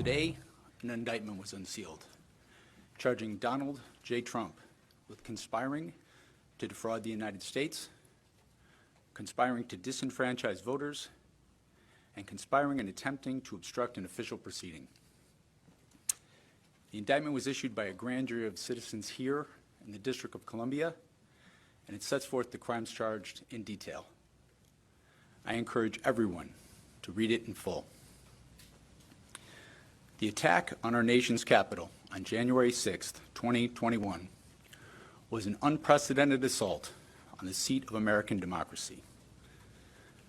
Today, an indictment was unsealed, charging Donald J. Trump with conspiring to defraud the United States, conspiring to disenfranchise voters, and conspiring and attempting to obstruct an official proceeding. The indictment was issued by a grand jury of citizens here in the District of Columbia, and it sets forth the crimes charged in detail. I encourage everyone to read it in full. The attack on our nation's capital on January 6, 2021, was an unprecedented assault on the seat of American democracy.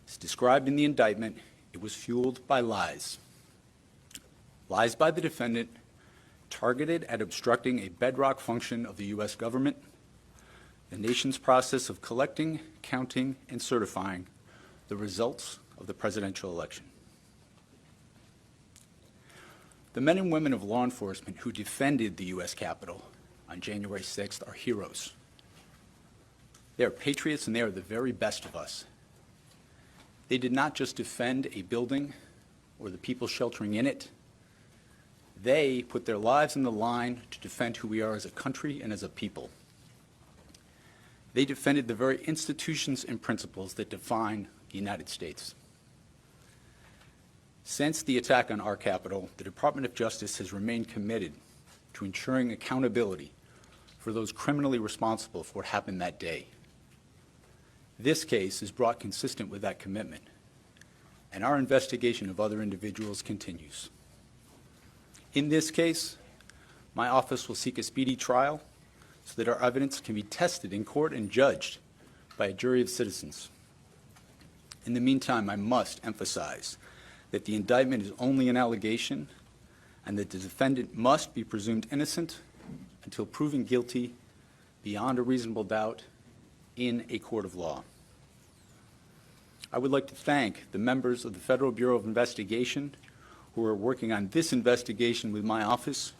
As described in the indictment, it was fueled by lies. Lies by the defendant targeted at obstructing a bedrock function of the U.S. government, the nation's process of collecting, counting, and certifying the results of the presidential election. The men and women of law enforcement who defended the U.S. Capitol on January 6th are heroes. They are patriots and they are the very best of us. They did not just defend a building or the people sheltering in it. They put their lives on the line to defend who we are as a country and as a people. They defended the very institutions and principles that define the United States. Since the attack on our Capitol, the Department of Justice has remained committed to ensuring accountability for those criminally responsible for what happened that day. This case is brought consistent with that commitment, and our investigation of other individuals continues. In this case, my office will seek a speedy trial so that our evidence can be tested in court and judged by a jury of citizens. In the meantime, I must emphasize that the indictment is only an allegation and that the defendant must be presumed innocent until proven guilty beyond a reasonable doubt in a court of law. I would like to thank the members of the Federal Bureau of Investigation who are working on this investigation with my office,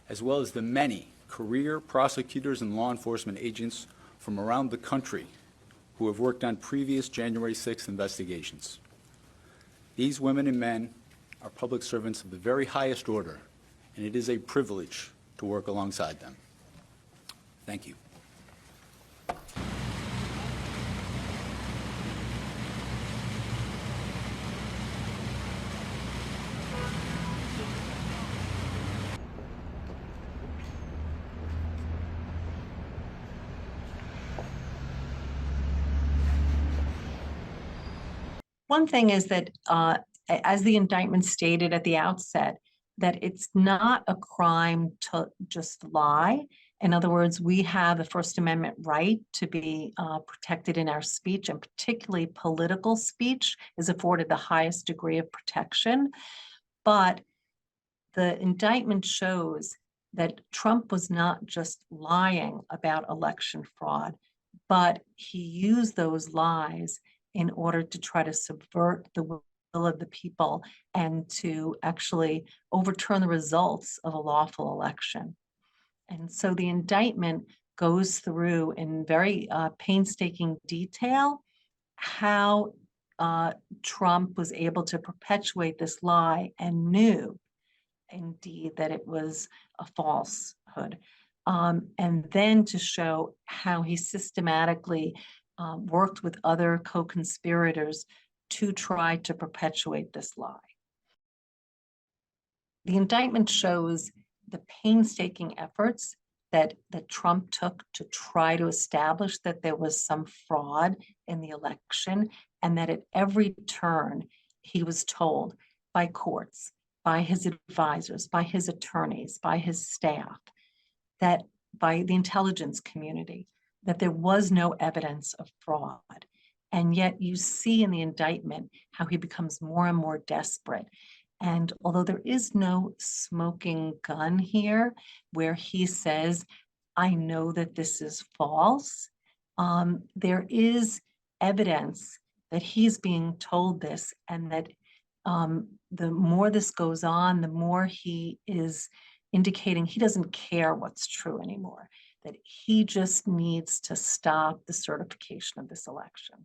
as well as the many career prosecutors and law enforcement agents from around the country who have worked on previous January 6th investigations. These women and men are public servants of the very highest order, and it is a privilege to work alongside them. Thank you. One thing is that, as the indictment stated at the outset, that it's not a crime to just lie. In other words, we have a First Amendment right to be protected in our speech, and particularly political speech is afforded the highest degree of protection. But the indictment shows that Trump was not just lying about election fraud, but he used those lies in order to try to subvert the will of the people and to actually overturn the results of a lawful election. And so the indictment goes through in very painstaking detail how Trump was able to perpetuate this lie and knew indeed that it was a falsehood. And then to show how he systematically worked with other co-conspirators to try to perpetuate this lie. The indictment shows the painstaking efforts that Trump took to try to establish that there was some fraud in the election, and that at every turn he was told by courts, by his advisors, by his attorneys, by his staff, that by the intelligence community, that there was no evidence of fraud. And yet you see in the indictment how he becomes more and more desperate. And although there is no smoking gun here, where he says, I know that this is false, there is evidence that he's being told this, and that the more this goes on, the more he is indicating he doesn't care what's true anymore, that he just needs to stop the certification of this election.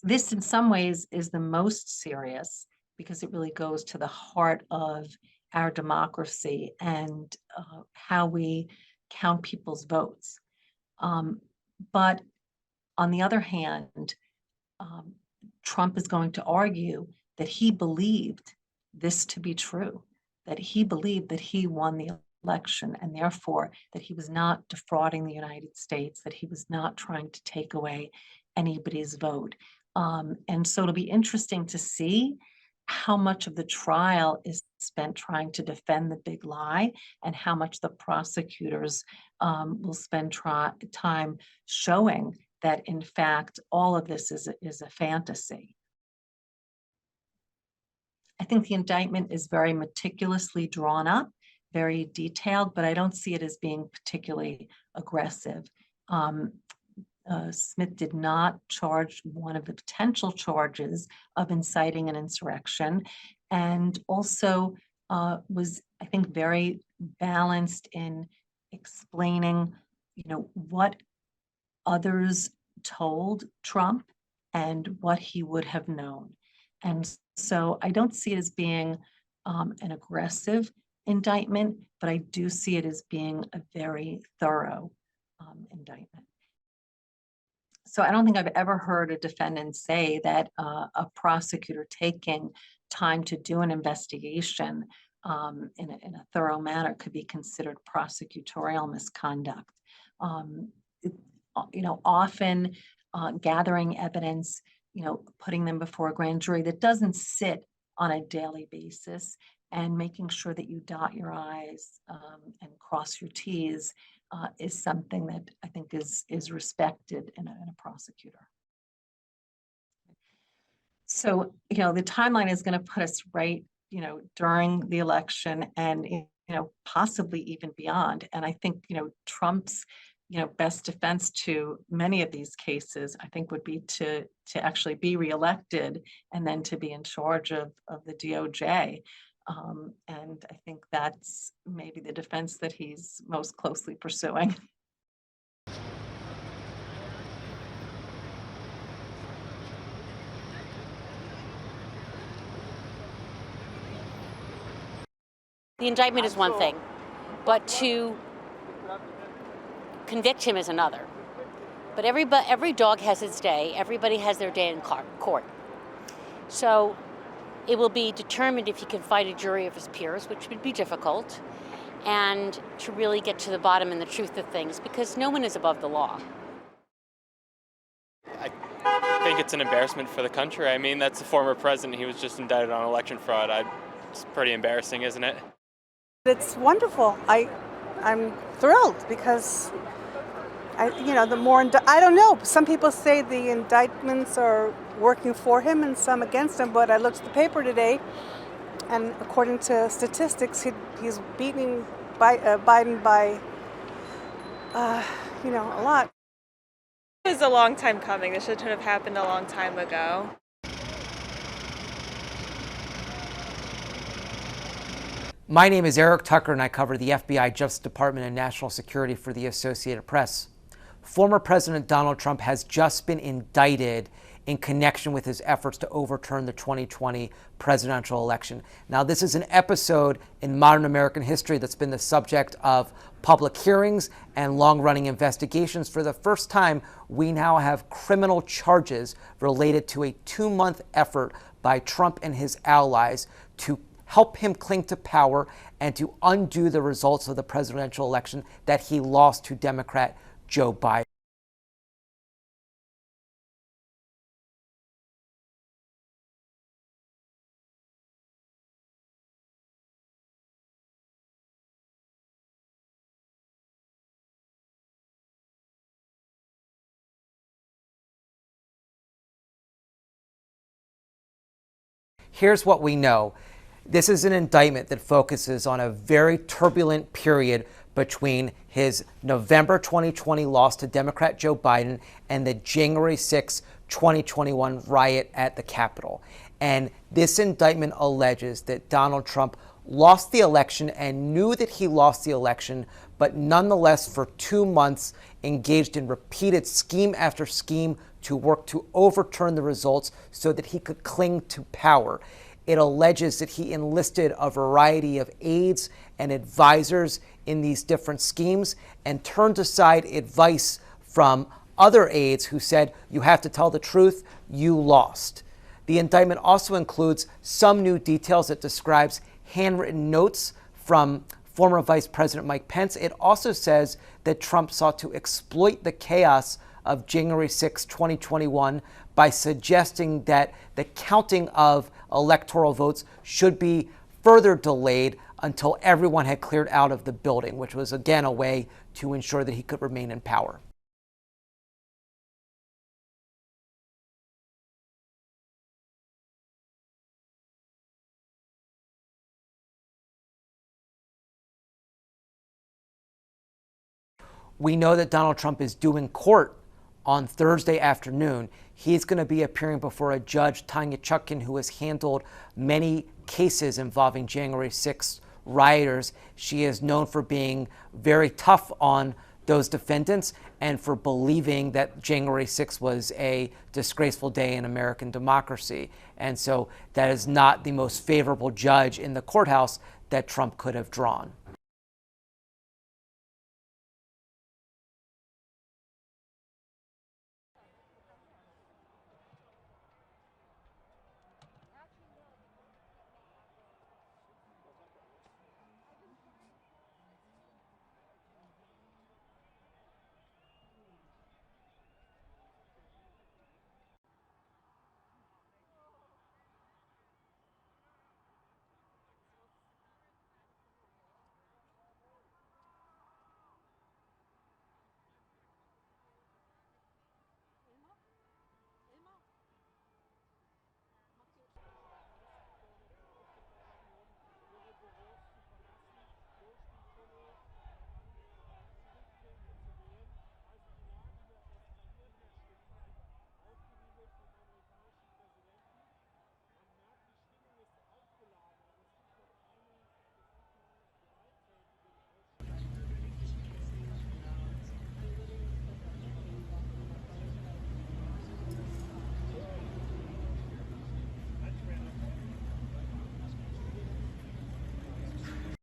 This in some ways is the most serious because it really goes to the heart of our democracy and how we count people's votes. But on the other hand, Trump is going to argue that he believed this to be true, that he believed that he won the election, and therefore that he was not defrauding the United States, that he was not trying to take away anybody's vote. And so it'll be interesting to see how much of the trial is spent trying to defend the big lie and how much the prosecutors will spend time showing that, in fact, all of this is a fantasy. I think the indictment is very meticulously drawn up, very detailed, but I don't see it as being particularly aggressive. Smith did not charge one of the potential charges of inciting an insurrection, and also was, I think, very balanced in explaining, what others told Trump and what he would have known. And so I don't see it as being an aggressive indictment, but I do see it as being a very thorough indictment. So I don't think I've ever heard a defendant say that a prosecutor taking time to do an investigation in a thorough manner could be considered prosecutorial misconduct. Often gathering evidence, putting them before a grand jury that doesn't sit on a daily basis, and making sure that you dot your I's and cross your T's is something that I think is respected in a prosecutor. So, the timeline is going to put us right, during the election and, possibly even beyond. And I think, Trump's, best defense to many of these cases, I think, would be to actually be reelected and then to be in charge of the DOJ. And I think that's maybe the defense that he's most closely pursuing. The indictment is one thing, but to convict him is another. But every dog has its day. Everybody has their day in court. So it will be determined if he can fight a jury of his peers, which would be difficult, and to really get to the bottom and the truth of things, because no one is above the law. I think it's an embarrassment for the country. I mean, that's the former president. He was just indicted on election fraud. It's pretty embarrassing, isn't it? It's wonderful. I'm thrilled because I don't know. Some people say the indictments are working for him and some against him, but I looked at the paper today, and according to statistics, he's beating Biden by, a lot. It was a long time coming. This should have happened a long time ago. My name is Eric Tucker, and I cover the FBI, Justice Department, and national security for the Associated Press. Former President Donald Trump has just been indicted in connection with his efforts to overturn the 2020 presidential election. Now, this is an episode in modern American history that's been the subject of public hearings and long-running investigations. For the first time, we now have criminal charges related to a 2-month effort by Trump and his allies to help him cling to power and to undo the results of the presidential election that he lost to Democrat Joe Biden. Here's what we know. This is an indictment that focuses on a very turbulent period between his November 2020 loss to Democrat Joe Biden and the January 6, 2021 riot at the Capitol. And this indictment alleges that Donald Trump lost the election and knew that he lost the election, but nonetheless for 2 months engaged in repeated scheme after scheme to work to overturn the results so that he could cling to power. It alleges that he enlisted a variety of aides and advisors in these different schemes and turned aside advice from other aides who said, you have to tell the truth, you lost. The indictment also includes some new details. It describes handwritten notes from former Vice President Mike Pence. It also says that Trump sought to exploit the chaos of January 6, 2021 by suggesting that the counting of electoral votes should be further delayed until everyone had cleared out of the building, which was again a way to ensure that he could remain in power. We know that Donald Trump is due in court on Thursday afternoon. He's going to be appearing before a judge, Tanya Chutkan, who has handled many cases involving January 6th rioters. She is known for being very tough on those defendants and for believing that January 6th was a disgraceful day in American democracy. And so that is not the most favorable judge in the courthouse that Trump could have drawn.